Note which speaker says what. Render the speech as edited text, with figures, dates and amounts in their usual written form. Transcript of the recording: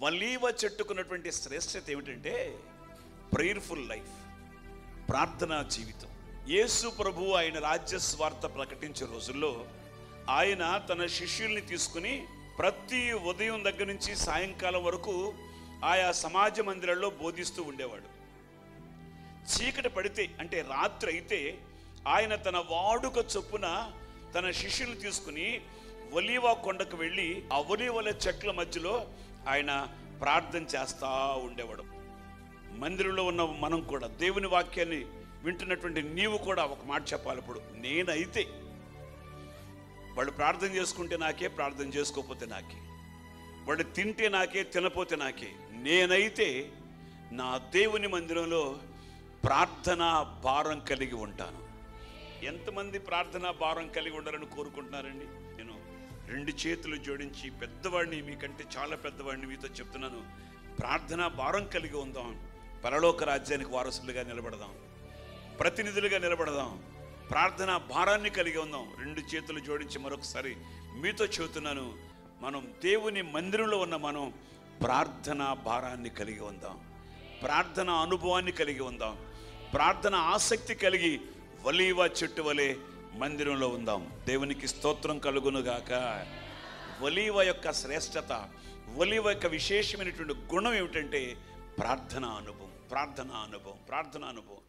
Speaker 1: ఒలీవ చెట్టుకున్నటువంటి శ్రేష్టత ఏమిటంటే prayerful life, ప్రార్థనా జీవితం. యేసు ప్రభు ఆయన రాజ్య స్వార్థ ప్రకటించే రోజుల్లో ఆయన తన శిష్యుల్ని తీసుకుని ప్రతి ఉదయం దగ్గర నుంచి సాయంకాలం వరకు ఆయా సమాజ మందిరాల్లో బోధిస్తూ ఉండేవాడు. చీకటి పడితే అంటే రాత్రి అయితే ఆయన తన వాడుక చొప్పున తన శిష్యులు తీసుకుని ఒలీవ కొండకు వెళ్ళి ఆ ఒలీవల చెట్ల మధ్యలో ఆయన ప్రార్థన చేస్తూ ఉండేవాడు. మందిరంలో ఉన్న మనం కూడా దేవుని వాక్యాన్ని వింటున్నటువంటి నీవు కూడా ఒక మాట చెప్పాలి. ఇప్పుడు నేనైతే వాళ్ళు ప్రార్థన చేసుకుంటే నాకే, ప్రార్థన చేసుకోకపోతే నాకే, వాళ్ళు తింటే నాకే, తినపోతే నాకే, నేనైతే నా దేవుని మందిరంలో ప్రార్థనా భారం కలిగి ఉంటాను. ఎంతమంది ప్రార్థనా భారం కలిగి ఉండాలని కోరుకుంటున్నారండి? నేను 2 చేతులు జోడించి పెద్దవాడిని, మీకంటే చాలా పెద్దవాడిని మీతో చెప్తున్నాను, ప్రార్థనా భారం కలిగి ఉందాం. పరలోక రాజ్యానికి వారసులుగా నిలబడదాం, ప్రతినిధులుగా నిలబడదాం, ప్రార్థనా భారాన్ని కలిగి ఉందాం. 2 చేతులు జోడించి మరొకసారి మీతో చెబుతున్నాను, మనం దేవుని మందిరంలో ఉన్న మనం ప్రార్థనా భారాన్ని కలిగి ఉందాం, ప్రార్థన అనుభవాన్ని కలిగి ఉందాం, ప్రార్థన ఆసక్తి కలిగి ఒలీవ చెట్టు వలె మందిరంలో ఉందాం. దేవునికి స్తోత్రం కలుగునుగాక. ఒలీవ యొక్క శ్రేష్టత, ఒలీవ యొక్క విశేషమైనటువంటి గుణం ఏమిటంటే ప్రార్థనా అనుభవం, ప్రార్థనా అనుభవం, ప్రార్థనా అనుభవం.